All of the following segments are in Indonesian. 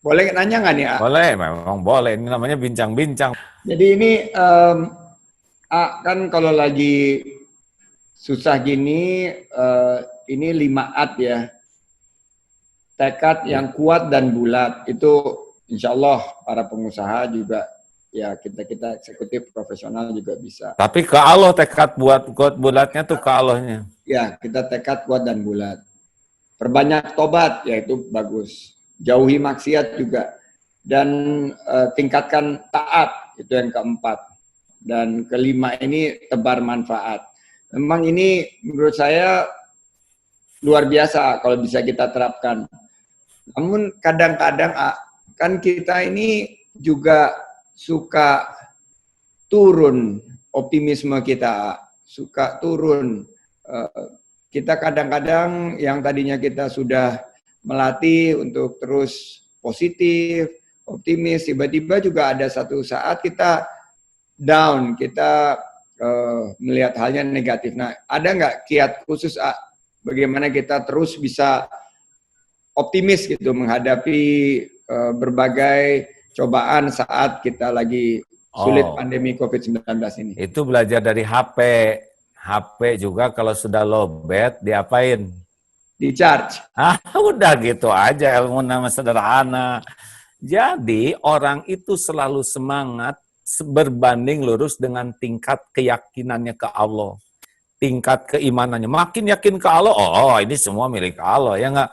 Boleh nanya nggak nih, A? Boleh, memang boleh. Ini namanya bincang-bincang. Jadi ini A, kan kalau lagi susah gini, ini 5 ya. Tekad yang kuat dan bulat. Itu insya Allah para pengusaha juga, ya kita eksekutif profesional juga bisa. Tapi ke Allah tekad buat bulatnya tuh ke Allahnya. Ya, kita tekad kuat dan bulat. Perbanyak tobat, yaitu bagus. Jauhi maksiat juga. Dan tingkatkan taat, itu yang keempat. Dan kelima ini tebar manfaat. Memang ini menurut saya luar biasa kalau bisa kita terapkan. Namun kadang-kadang kan kita ini juga suka turun optimisme kita, suka turun. Kita kadang-kadang yang tadinya kita sudah melatih untuk terus positif, optimis, tiba-tiba juga ada satu saat kita down, kita melihat halnya negatif. Nah, ada nggak kiat khusus bagaimana kita terus bisa optimis gitu menghadapi berbagai cobaan saat kita lagi sulit Oh, pandemi COVID-19 ini? itu belajar dari HP. HP juga kalau sudah lowbat diapain? Di charge. Ah, udah gitu aja, ilmu nama sederhana. Jadi orang itu selalu semangat berbanding lurus dengan tingkat keyakinannya ke Allah. Tingkat keimanannya. Makin yakin ke Allah, oh ini semua milik Allah. Ya enggak?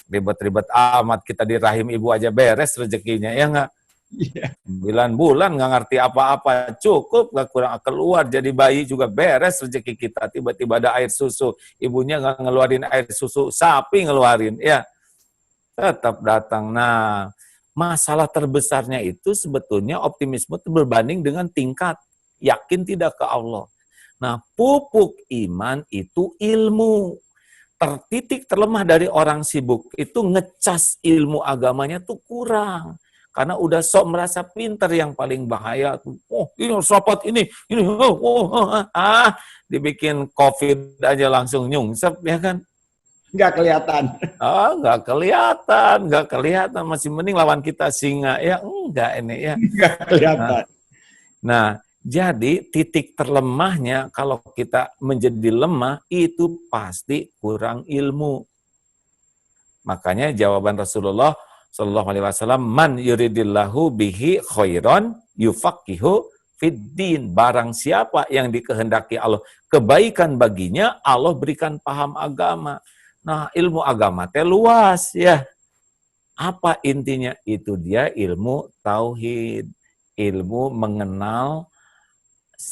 Ribet-ribet amat, kita di rahim ibu aja beres rezekinya. Ya enggak? Iya. 9 bulan nggak ngerti apa-apa, cukup nggak kurang keluar jadi bayi juga beres rezeki kita. Tiba-tiba ada air susu, ibunya nggak ngeluarin air susu, sapi ngeluarin, ya tetap datang. Nah, masalah terbesarnya itu sebetulnya optimisme itu berbanding dengan tingkat yakin tidak ke Allah. Nah, pupuk iman itu ilmu. Tertitik terlemah dari orang sibuk itu ngecas ilmu agamanya tuh kurang. Karena udah sok merasa pintar, yang paling bahaya tuh. Oh, ini rapat ini, dibikin COVID aja langsung nyungsep, ya kan? Nggak kelihatan. Ah, nggak kelihatan, masih mending lawan kita singa, ya enggak ini ya. Nggak Nah, kelihatan. nah, jadi titik terlemahnya kalau kita menjadi lemah itu pasti kurang ilmu. Makanya jawaban Rasulullah Shallallahu Alaihi Wasallam, man yuridillahu bihi khairon yufaqihu fiddin. Barang siapa yang dikehendaki Allah kebaikan baginya, Allah berikan paham agama. Nah, ilmu agama teh luas ya. Apa intinya? Itu dia ilmu tauhid, ilmu mengenal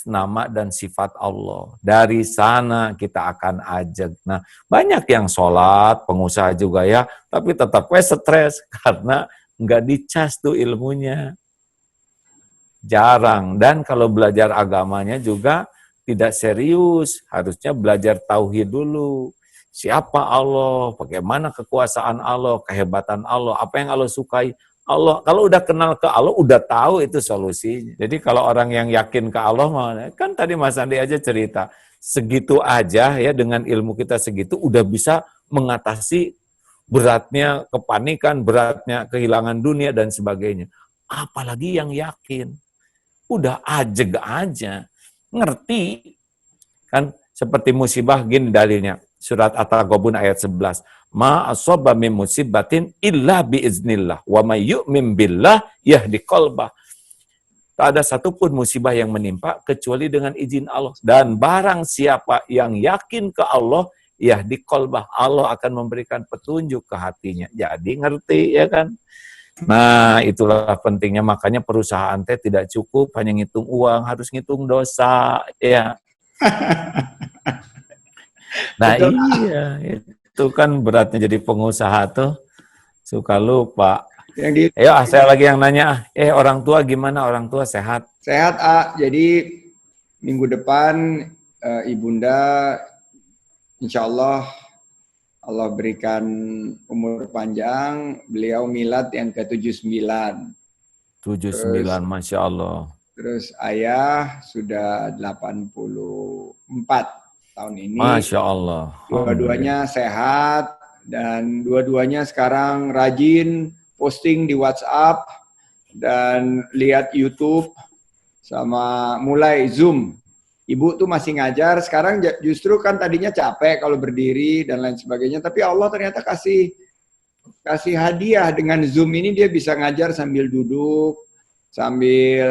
nama dan sifat Allah. Dari sana kita akan ajak. Nah, banyak yang sholat, pengusaha juga ya, tapi tetap stres karena nggak dicas tuh ilmunya. Jarang. Dan kalau belajar agamanya juga tidak serius. Harusnya belajar tauhid dulu. Siapa Allah, bagaimana kekuasaan Allah, kehebatan Allah, apa yang Allah sukai. Allah, kalau udah kenal ke Allah, udah tahu itu solusinya. Jadi kalau orang yang yakin ke Allah, kan tadi Mas Andi aja cerita, segitu aja ya, dengan ilmu kita segitu, udah bisa mengatasi beratnya kepanikan, beratnya kehilangan dunia, dan sebagainya. Apalagi yang yakin. Udah ajeg aja. Ngerti. Kan seperti musibah, gini dalilnya. Surat At-Taghabun ayat 11. Ma asobba min musibatin illa biiznillah. Wa may yu'min billah yahdi qalbah. Tak ada satupun musibah yang menimpa kecuali dengan izin Allah. Dan barang siapa yang yakin ke Allah, yahdi qalbah. Allah akan memberikan petunjuk ke hatinya. Jadi ngerti ya kan? Nah, itulah pentingnya. Makanya perusahaan teh tidak cukup hanya ngitung uang, harus ngitung dosa ya. Nah, Betul. iya, itu kan beratnya jadi pengusaha tuh, suka lupa. Yang di Ayo, saya lagi yang nanya, orang tua gimana? Orang tua sehat? sehat, Jadi minggu depan Ibunda insya Allah Allah berikan umur panjang, beliau milad yang ke-79. 79, Terus Masya Allah. terus ayah sudah 84 tahun ini. Masya Allah. Alhamdulillah. Dua-duanya sehat dan dua-duanya sekarang rajin posting di WhatsApp dan lihat YouTube sama mulai Zoom. Ibu tuh masih ngajar, sekarang justru kan tadinya capek kalau berdiri dan lain sebagainya, tapi Allah ternyata kasih hadiah dengan Zoom ini, dia bisa ngajar sambil duduk, sambil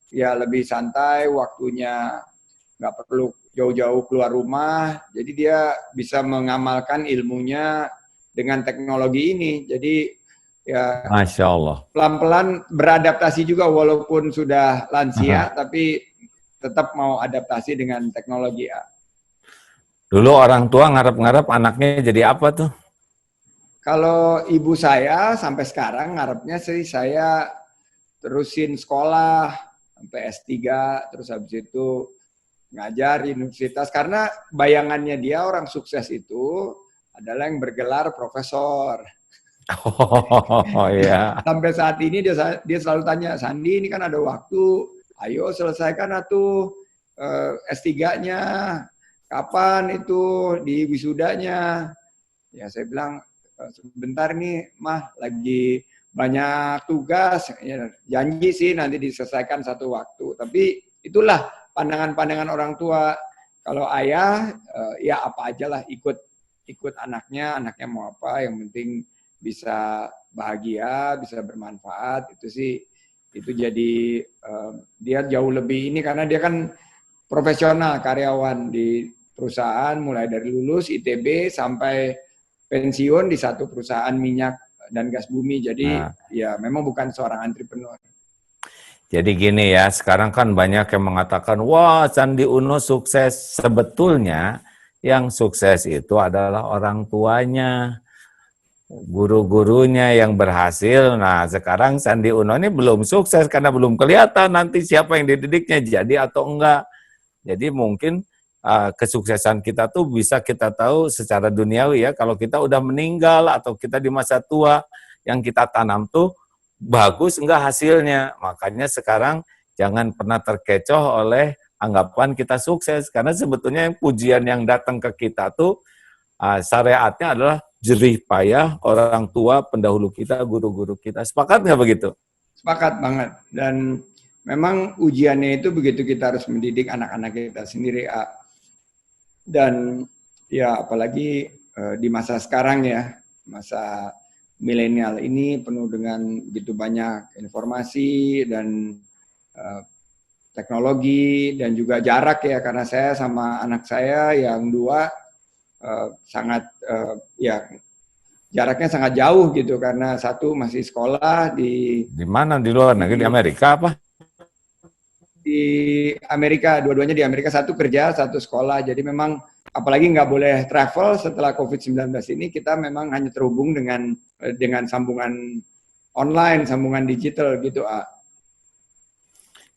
ya lebih santai, waktunya nggak perlu jauh-jauh keluar rumah, jadi dia bisa mengamalkan ilmunya dengan teknologi ini. Jadi ya Masya Allah. pelan-pelan beradaptasi juga walaupun sudah Aha. lansia, tapi tetap mau adaptasi dengan teknologi ya. Dulu orang tua ngarep-ngarep anaknya jadi apa tuh? Kalau ibu saya sampai sekarang ngarepnya sih saya terusin sekolah sampai S3, terus habis itu ngajar di universitas, karena bayangannya dia orang sukses itu adalah yang bergelar profesor. Oh ya. Sampai saat ini dia selalu tanya, Sandi ini kan ada waktu, ayo selesaikan atuh S3-nya, kapan itu di wisudanya? Ya saya bilang, sebentar nih mah lagi banyak tugas, ya, janji sih nanti diselesaikan satu waktu. Tapi itulah pandangan-pandangan orang tua. Kalau ayah ya apa aja lah, ikut anaknya mau apa, yang penting bisa bahagia, bisa bermanfaat, itu sih, itu jadi dia jauh lebih ini karena dia kan profesional karyawan di perusahaan mulai dari lulus ITB sampai pensiun di satu perusahaan minyak dan gas bumi. Jadi ya memang bukan seorang entrepreneur. Jadi gini ya, sekarang kan banyak yang mengatakan, wah Sandi Uno sukses. Sebetulnya yang sukses itu adalah orang tuanya, guru-gurunya yang berhasil. Nah sekarang Sandi Uno ini belum sukses karena belum kelihatan nanti siapa yang dididiknya jadi atau enggak. Jadi mungkin kesuksesan kita tuh bisa kita tahu secara duniawi ya, kalau kita udah meninggal atau kita di masa tua, yang kita tanam tuh bagus enggak hasilnya. Makanya sekarang jangan pernah terkecoh oleh anggapan kita sukses, karena sebetulnya yang pujian yang datang ke kita tuh syariatnya adalah jerih payah orang tua pendahulu kita, guru-guru kita. Sepakat nggak begitu? Sepakat banget. Dan memang ujiannya itu begitu kita harus mendidik anak-anak kita sendiri. Dan ya apalagi di masa sekarang ya, masa milenial ini penuh dengan begitu banyak informasi dan teknologi dan juga jarak ya, karena saya sama anak saya yang dua sangat ya jaraknya sangat jauh gitu, karena satu masih sekolah di mana, di luar negeri, di Amerika apa? Di Amerika, dua-duanya di Amerika, satu kerja, satu sekolah. Jadi memang apalagi nggak boleh travel setelah COVID-19 ini, kita memang hanya terhubung dengan sambungan online, sambungan digital gitu.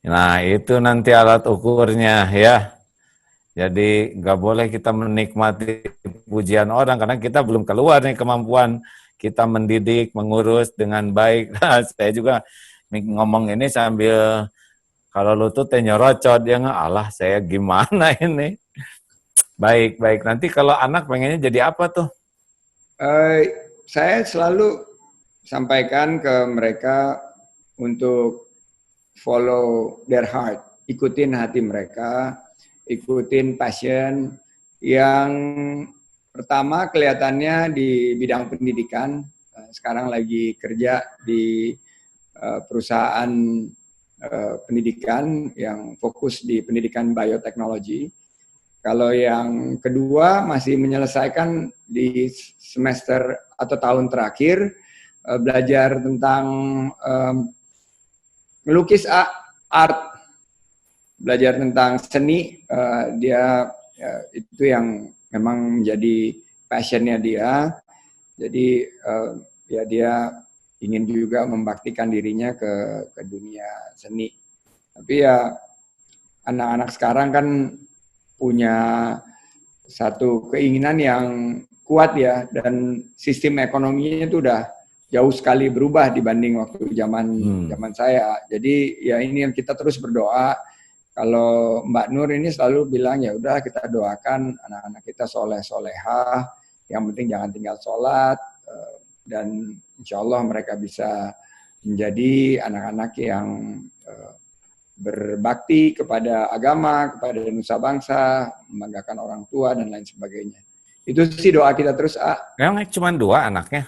Nah itu nanti alat ukurnya ya. Jadi nggak boleh kita menikmati pujian orang karena kita belum keluar nih kemampuan kita mendidik, mengurus dengan baik. Nah, saya juga ngomong ini sambil kalau lututnya nyorocot, dia nggak, alah saya gimana ini. Baik. Nanti kalau anak pengennya jadi apa tuh? Saya selalu sampaikan ke mereka untuk follow their heart, ikutin hati mereka, ikutin passion. Yang pertama kelihatannya di bidang pendidikan, sekarang lagi kerja di perusahaan pendidikan yang fokus di pendidikan bioteknologi. Kalau yang kedua masih menyelesaikan di semester atau tahun terakhir, belajar tentang melukis art, belajar tentang seni. Dia itu yang memang menjadi passionnya dia. Jadi ya dia ingin juga membaktikan dirinya ke dunia seni. Tapi ya anak-anak sekarang kan punya satu keinginan yang kuat ya, dan sistem ekonominya itu udah jauh sekali berubah dibanding waktu zaman saya. Jadi ya ini yang kita terus berdoa. Kalau Mbak Nur ini selalu bilang ya udah kita doakan anak-anak kita soleh solehah, yang penting jangan tinggal sholat, dan insya Allah mereka bisa menjadi anak-anak yang berbakti kepada agama, kepada nusa bangsa, membanggakan orang tua dan lain sebagainya. Itu sih doa kita terus. Memang cuma 2 anaknya?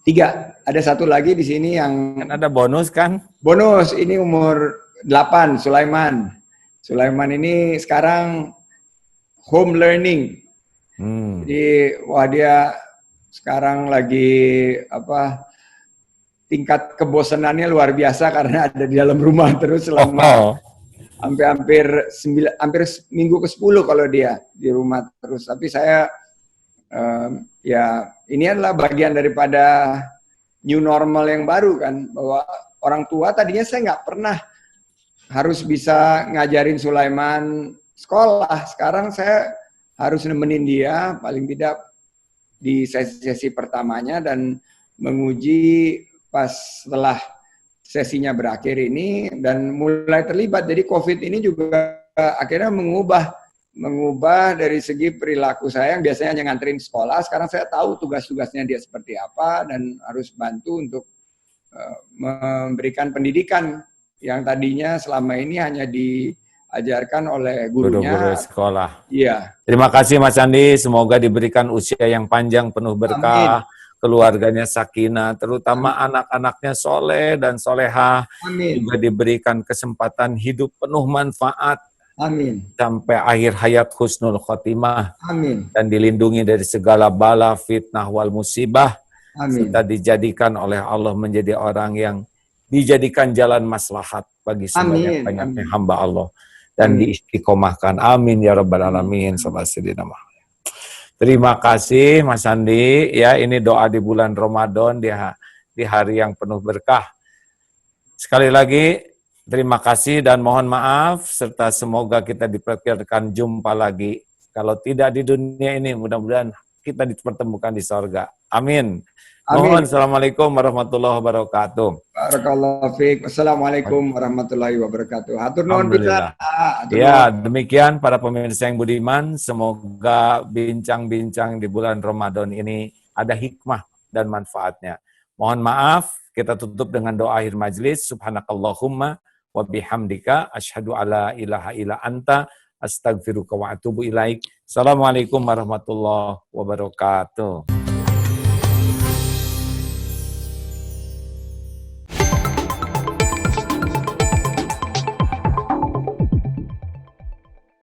3. Ada satu lagi di sini yang Kan ada bonus kan? bonus. Ini umur 8, Sulaiman. Sulaiman ini sekarang home learning. Jadi wah dia sekarang lagi tingkat kebosanannya luar biasa karena ada di dalam rumah terus selama hampir minggu ke-10 kalau dia di rumah terus. Tapi saya ya ini adalah bagian daripada new normal yang baru kan, bahwa orang tua tadinya saya nggak pernah harus bisa ngajarin Sulaiman sekolah. Sekarang saya harus nemenin dia paling tidak di sesi-sesi pertamanya dan menguji pas setelah sesinya berakhir ini dan mulai terlibat. Jadi COVID ini juga akhirnya mengubah dari segi perilaku saya yang biasanya hanya nganterin sekolah. Sekarang saya tahu tugas-tugasnya dia seperti apa dan harus bantu untuk memberikan pendidikan yang tadinya selama ini hanya diajarkan oleh gurunya. Guru-guru sekolah. Iya. Terima kasih Mas Andi, semoga diberikan usia yang panjang penuh berkah. Amin. Keluarganya sakinah, terutama anak-anaknya soleh dan solehah. Amin. Juga diberikan kesempatan hidup penuh manfaat. Amin. Sampai akhir hayat husnul khotimah. Amin. Dan dilindungi dari segala bala, fitnah, wal musibah. Amin. Serta dijadikan oleh Allah menjadi orang yang dijadikan jalan maslahat bagi sebanyak-banyaknya hamba Allah. Dan diistiqomahkan. Amin ya rabbal alamin. Terima kasih Mas Andi. Ya, ini doa di bulan Ramadan di hari yang penuh berkah. Sekali lagi terima kasih dan mohon maaf serta semoga kita diperkirakan jumpa lagi. Kalau tidak di dunia ini, mudah-mudahan kita dipertemukan di sorga. Amin. Mohon Assalamualaikum warahmatullahi wabarakatuh. Barakallahu fiik. Assalamualaikum warahmatullahi wabarakatuh. Hatur nuhun pisan. Ya, demikian para pemirsa yang budiman, semoga bincang-bincang di bulan Ramadan ini ada hikmah dan manfaatnya. Mohon maaf, kita tutup dengan doa akhir majlis. Subhanakallahumma wa bihamdika asyhadu alla ilaha illa anta astaghfiruka wa atubu ilaik. Assalamualaikum warahmatullahi wabarakatuh.